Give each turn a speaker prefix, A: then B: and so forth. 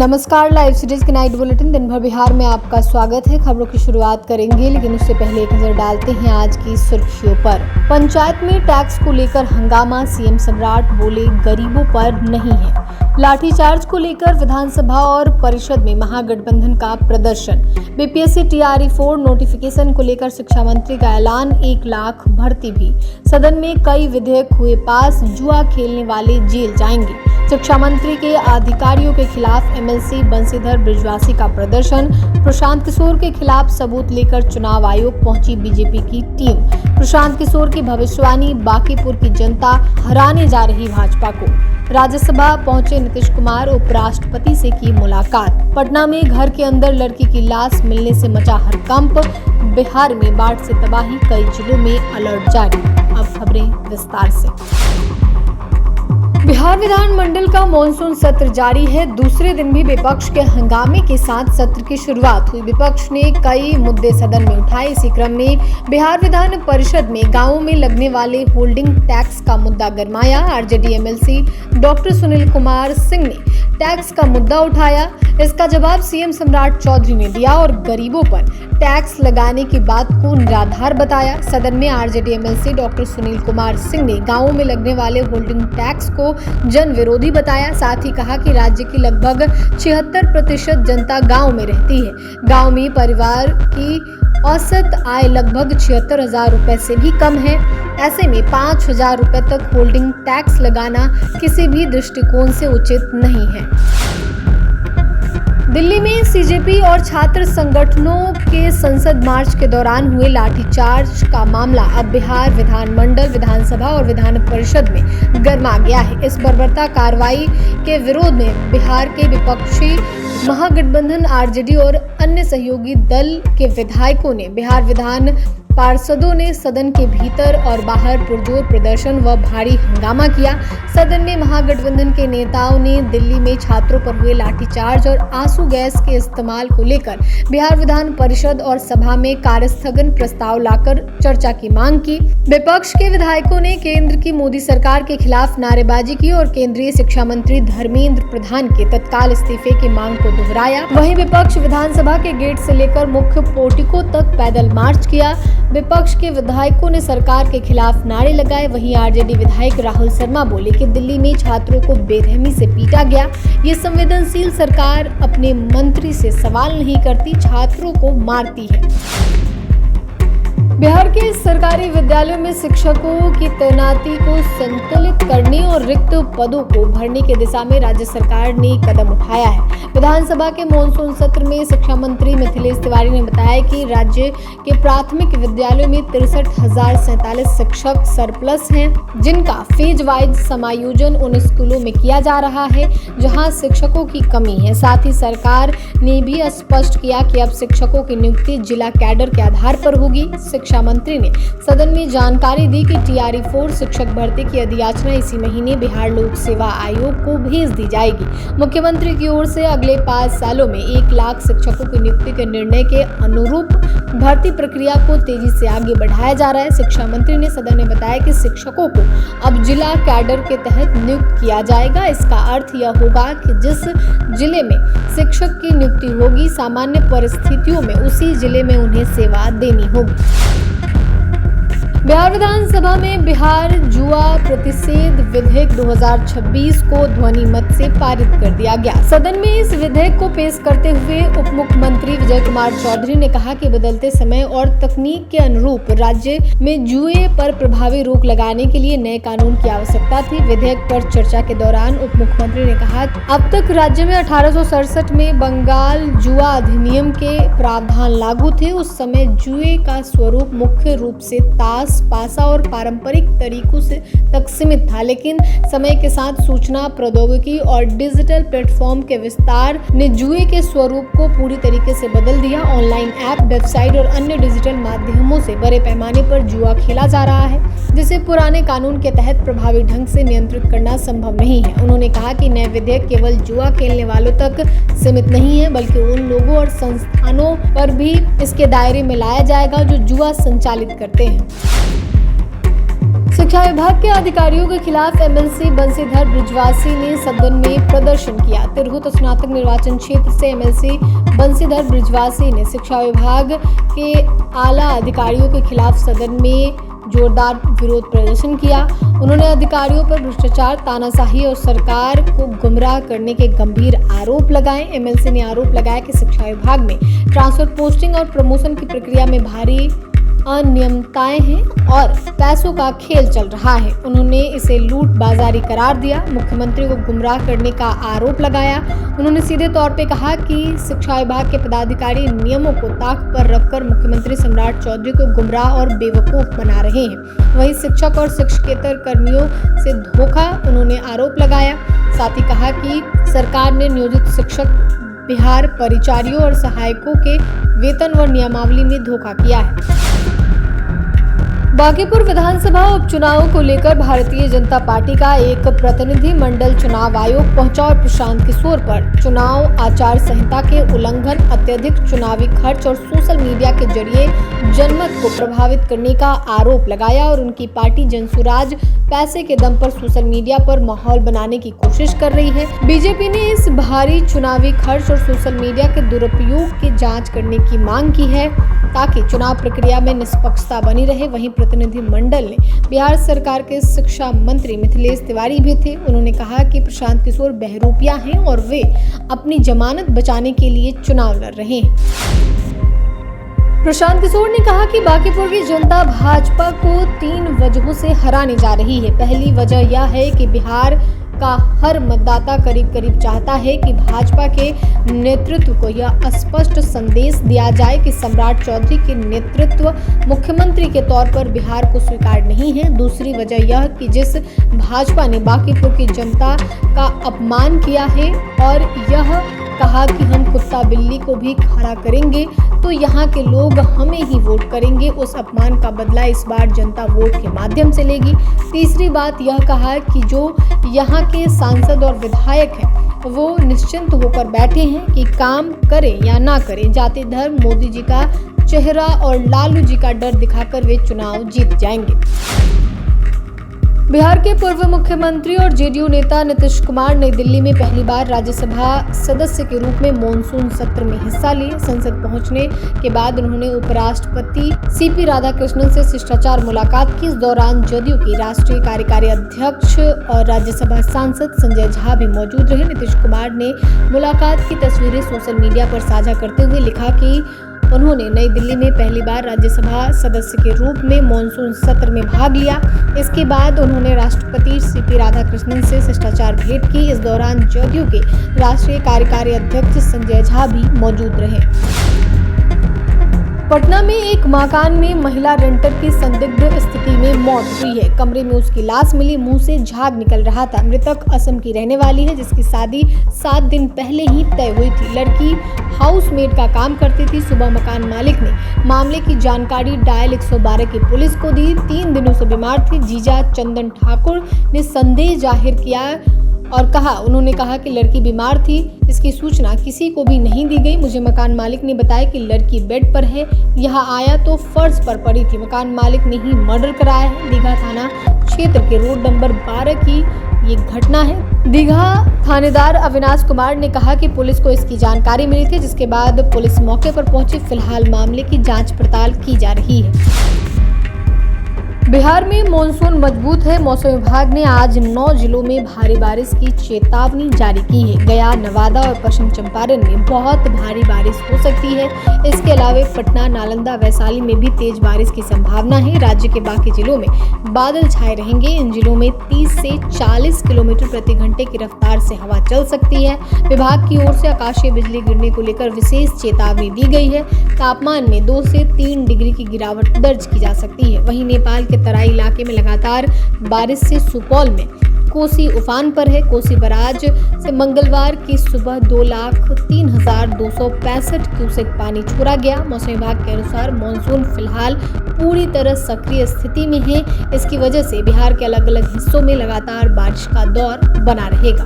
A: नमस्कार, live series के night bulletin दिन भर बिहार में आपका स्वागत है। खबरों की शुरुआत करेंगे, लेकिन उससे पहले एक नजर डालते हैं आज की सुर्खियों पर। पंचायत में टैक्स को लेकर हंगामा, सीएम सम्राट बोले गरीबों पर नहीं है। लाठीचार्ज को लेकर विधानसभा और परिषद में महागठबंधन का प्रदर्शन। बीपीएससी टीआरई 4 नोटिफिकेशन को लेकर शिक्षा मंत्री का ऐलान, 1 लाख भर्ती भी। सदन में कई विधेयक हुए पास, जुआ खेलने वाले जेल जाएंगे। शिक्षा मंत्री के अधिकारियों के खिलाफ एमएलसी बंशीधर बृजवासी का प्रदर्शन। प्रशांत किशोर के खिलाफ सबूत लेकर चुनाव आयोग पहुंची बीजेपी की टीम। प्रशांत किशोर की भविष्यवाणी, बांकीपुर की जनता हराने जा रही भाजपा को। राज्यसभा पहुंचे नीतीश कुमार, उपराष्ट्रपति से की मुलाकात। पटना में घर के अंदर लड़की की लाश मिलने से मचा हड़कंप। बिहार में बाढ़ से तबाही, कई जिलों में अलर्ट जारी। अब खबरें विस्तार से। बिहार विधानमंडल का मॉनसून सत्र जारी है। दूसरे दिन भी विपक्ष के हंगामे के साथ सत्र की शुरुआत हुई। विपक्ष ने कई मुद्दे सदन में उठाए। इसी क्रम में बिहार विधान परिषद में गांवों में लगने वाले होल्डिंग टैक्स का मुद्दा गरमाया। RJD MLC doctor Sunil Kumar Singh ने टैक्स का मुद्दा उठाया। इसका जवाब सीएम सम्राट चौधरी ने दिया और गरीबों पर टैक्स लगाने की बात को निराधार बताया। सदन में RJD MLC doctor Sunil Kumar Singh ने गांवों में लगने वाले होल्डिंग टैक्स को जन विरोधी बताया। साथ ही कहा कि राज्य की लगभग 76% जनता गांव में रहती है। गांव में परिवार की औसत आय लगभग 76,000 रुपए से भी कम है। ऐसे में 5,000 रुपए तक होल्डिंग टैक्स लगाना किसी भी दृष्टिकोण से उचित नहीं है। दिल्ली में सीजेपी और छात्र संगठनों के संसद मार्च के दौरान हुए लाठीचार्ज का मामला अब बिहार विधानमंडल, विधानसभा और विधान परिषद में गर्मा गया है। इस बर्बरता कार्रवाई के विरोध में बिहार के विपक्षी महागठबंधन आरजेडी और अन्य सहयोगी दल के विधायकों ने, बिहार विधान पार्षदों ने सदन के भीतर और बाहर पुरजोर प्रदर्शन व भारी हंगामा किया। सदन में महागठबंधन के नेताओं ने दिल्ली में छात्रों पर हुए लाठीचार्ज और आंसू गैस के इस्तेमाल को लेकर बिहार विधान परिषद और सभा में कार्यस्थगन प्रस्ताव लाकर चर्चा की मांग की। विपक्ष के विधायकों ने केंद्र की मोदी सरकार के खिलाफ नारेबाजी की और केंद्रीय शिक्षा मंत्री धर्मेंद्र प्रधान के तत्काल इस्तीफे की मांग को दोहराया। वहीं विपक्ष विधानसभा के गेट से लेकर मुख्य पोर्टिको तक पैदल मार्च किया। विपक्ष के विधायकों ने सरकार के खिलाफ नारे लगाए। वहीं आरजेडी विधायक राहुल शर्मा बोले कि दिल्ली में छात्रों को बेरहमी से पीटा गया। ये संवेदनशील सरकार अपने मंत्री से सवाल नहीं करती, छात्रों को मारती है। बिहार के सरकारी विद्यालयों में शिक्षकों की तैनाती को संतुलित करने और रिक्त पदों को भरने की दिशा में राज्य सरकार ने कदम उठाया है। विधानसभा के मॉनसून सत्र में शिक्षा मंत्री मिथिलेश तिवारी ने बताया कि राज्य के प्राथमिक विद्यालयों में 63,047 शिक्षक सरप्लस हैं, जिनका फेज वाइज समायोजन उन स्कूलों में किया जा रहा है जहां शिक्षकों की कमी है। साथ ही सरकार ने भी स्पष्ट किया कि अब शिक्षकों की नियुक्ति जिला कैडर के आधार पर होगी। शिक्षा मंत्री ने सदन में जानकारी दी कि टीआरई 4 शिक्षक भर्ती की अधियाचना इसी महीने बिहार लोक सेवा आयोग को भेज दी जाएगी। मुख्यमंत्री की ओर से अगले 5 सालों में 1 लाख शिक्षकों की नियुक्ति के निर्णय के अनुरूप भर्ती प्रक्रिया को तेजी से आगे बढ़ाया जा रहा है। शिक्षा मंत्री ने सदन में बताया कि शिक्षकों को अब जिला कैडर के तहत नियुक्त किया जाएगा। इसका अर्थ यह होगा कि जिस जिले में शिक्षक की नियुक्ति होगी, सामान्य परिस्थितियों में उसी जिले में उन्हें सेवा देनी होगी। बिहार विधानसभा में बिहार जुआ प्रतिषेध विधेयक 2026 को ध्वनि मत से पारित कर दिया गया। सदन में इस विधेयक को पेश करते हुए उप मुख्यमंत्री विजय कुमार चौधरी ने कहा कि बदलते समय और तकनीक के अनुरूप राज्य में जुए पर प्रभावी रोक लगाने के लिए नए कानून की आवश्यकता थी। विधेयक पर चर्चा के दौरान उप मुख्यमंत्री ने कहा, अब तक राज्य में 1867 में बंगाल जुआ अधिनियम के प्रावधान लागू थे। उस समय जुए का स्वरूप मुख्य रूप से ताश, पासा और पारंपरिक तरीकों से तक सीमित था, लेकिन समय के साथ सूचना प्रौद्योगिकी और डिजिटल प्लेटफॉर्म के विस्तार ने जुए के स्वरूप को पूरी तरीके से बदल दिया। ऑनलाइन ऐप, वेबसाइट और अन्य डिजिटल माध्यमों से बड़े पैमाने पर जुआ खेला जा रहा है, जिसे पुराने कानून के तहत प्रभावी ढंग से नियंत्रित करना संभव नहीं है। उन्होंने कहा कि नए विधेयक केवल जुआ खेलने वालों तक सीमित नहीं है, बल्कि उन लोगों और संस्थानों पर भी इसके दायरे में लाया जाएगा जो जुआ संचालित करते हैं। शिक्षा विभाग के अधिकारियों के खिलाफ एमएलसी बंसीधर बृजवासी ने सदन में प्रदर्शन किया। तिरहुत स्नातक निर्वाचन क्षेत्र से एमएलसी बंसीधर बृजवासी ने शिक्षा विभाग के आला अधिकारियों के खिलाफ सदन में जोरदार विरोध प्रदर्शन किया। उन्होंने अधिकारियों पर भ्रष्टाचार, तानाशाही और सरकार को गुमराह करने के गंभीर आरोप लगाए। एमएलसी ने आरोप लगाया कि शिक्षा विभाग में ट्रांसफर, पोस्टिंग और प्रमोशन की प्रक्रिया में भारी अनियमितताएं हैं और पैसों का खेल चल रहा है। उन्होंने इसे लूट बाजारी करार दिया। मुख्यमंत्री को गुमराह करने का आरोप लगाया। उन्होंने सीधे तौर पे कहा कि शिक्षा विभाग के पदाधिकारी नियमों को ताक पर रखकर मुख्यमंत्री सम्राट चौधरी को गुमराह और बेवकूफ बना रहे हैं। वहीं शिक्षक और शिक्षकेतर कर्मियों से धोखा उन्होंने आरोप लगाया। साथ ही कहा कि सरकार ने नियोजित शिक्षक, बिहार परिचारियों और सहायकों के वेतन व नियमावली में धोखा किया है। बांकीपुर विधानसभा उपचुनाव को लेकर भारतीय जनता पार्टी का एक प्रतिनिधि मंडल चुनाव आयोग पहुंचा और प्रशांत किशोर पर चुनाव आचार संहिता के उल्लंघन, अत्यधिक चुनावी खर्च और सोशल मीडिया के जरिए जनमत को प्रभावित करने का आरोप लगाया और उनकी पार्टी जनसुराज पैसे के दम पर सोशल मीडिया पर माहौल बनाने की कोशिश कर रही है। बीजेपी ने इस भारी चुनावी खर्च और सोशल मीडिया के दुरुपयोग की जांच करने की मांग की है ताकि चुनाव प्रक्रिया में निष्पक्षता बनी रहे। वहीं प्रतिनिधि मंडल ने बिहार सरकार के शिक्षा मंत्री मिथिलेश तिवारी भी थे। उन्होंने कहा कि प्रशांत किशोर बहरूपिया हैं और वे अपनी जमानत बचाने के लिए चुनाव लड़ रहे हैं। प्रशांत किशोर ने कहा कि बांकीपुर की जनता भाजपा को 3 वजहों से हराने जा रही है। पहली वजह यह है कि बिहार का हर मतदाता करीब चाहता है कि भाजपा के नेतृत्व को यह स्पष्ट संदेश दिया जाए कि सम्राट चौधरी के नेतृत्व मुख्यमंत्री के तौर पर बिहार को स्वीकार नहीं है। दूसरी वजह यह कि जिस भाजपा ने बांकीपुर की जनता का अपमान किया है और यह कहा कि हम कुत्ता बिल्ली को भी खड़ा करेंगे तो यहाँ के लोग हमें ही वोट करेंगे, उस अपमान का बदला इस बार जनता वोट के माध्यम से लेगी। तीसरी बात यह कहा कि जो यहाँ के सांसद और विधायक हैं वो निश्चिंत होकर बैठे हैं कि काम करें या ना करें, जाति धर्म, मोदी जी का चेहरा और लालू जी का डर दिखाकर वे चुनाव जीत जाएंगे। बिहार के पूर्व मुख्यमंत्री और जेडीयू नेता नीतीश कुमार नई दिल्ली में पहली बार राज्यसभा सदस्य के रूप में मॉनसून सत्र में हिस्सा लिए। संसद पहुंचने के बाद उन्होंने उपराष्ट्रपति सीपी राधाकृष्णन से शिष्टाचार मुलाकात की। इस दौरान जदयू की राष्ट्रीय कार्यकारी अध्यक्ष और राज्यसभा सांसद संजय झा भी मौजूद रहे। नीतीश कुमार ने मुलाकात की तस्वीरें सोशल मीडिया पर साझा करते हुए लिखा कि उन्होंने नई दिल्ली में पहली बार राज्यसभा सदस्य के रूप में मॉनसून सत्र में भाग लिया। इसके बाद उन्होंने राष्ट्रपति सीपी राधाकृष्णन से शिष्टाचार भेंट की। इस दौरान जदयू के राष्ट्रीय कार्यकारी अध्यक्ष संजय झा भी मौजूद रहे। पटना में एक मकान में महिला रेंटर की संदिग्ध स्थिति में मौत हुई है। कमरे में उसकी लाश मिली, मुंह से झाग निकल रहा था। मृतक असम की रहने वाली है जिसकी शादी 7 दिन पहले ही तय हुई थी। लड़की हाउसमेड का काम करती थी। सुबह मकान मालिक ने मामले की जानकारी डायल 112 की पुलिस को दी। 3 दिनों से बीमार थी। जीजा चंदन ठाकुर ने संदेह जाहिर किया और उन्होंने कहा कि लड़की बीमार थी, इसकी सूचना किसी को भी नहीं दी गई। मुझे मकान मालिक ने बताया कि लड़की बेड पर है, यहाँ आया तो फर्श पर पड़ी थी। मकान मालिक ने ही मर्डर कराया है। दीघा थाना क्षेत्र के रोड नंबर 12 की ये घटना है। दीघा थानेदार अविनाश कुमार ने कहा कि पुलिस को इसकी जानकारी मिली थी, जिसके बाद पुलिस मौके पर पहुंची। फिलहाल मामले की जांच पड़ताल की जा रही है। बिहार में मानसून मजबूत है। मौसम विभाग ने आज 9 जिलों में भारी बारिश की चेतावनी जारी की है। गया, नवादा और पश्चिम चंपारण में बहुत भारी बारिश हो सकती है। इसके अलावा पटना, नालंदा, वैशाली में भी तेज बारिश की संभावना है। राज्य के बाकी जिलों में बादल छाए रहेंगे। इन जिलों में 30 से 40 किलोमीटर प्रति घंटे की रफ्तार से हवा चल सकती है। विभाग की ओर से आकाशीय बिजली गिरने को लेकर विशेष चेतावनी दी गई है। तापमान में 2 से 3 डिग्री की गिरावट दर्ज की जा सकती है। वहीं नेपाल के तराई इलाके में लगातार बारिश से सुपौल में कोसी उफान पर है। कोसी बराज से मंगलवार की सुबह 2,03,265 क्यूसेक पानी छोड़ा गया। मौसम विभाग के अनुसार मॉनसून फिलहाल पूरी तरह सक्रिय स्थिति में है। इसकी वजह से बिहार के अलग अलग हिस्सों में लगातार बारिश का दौर बना रहेगा।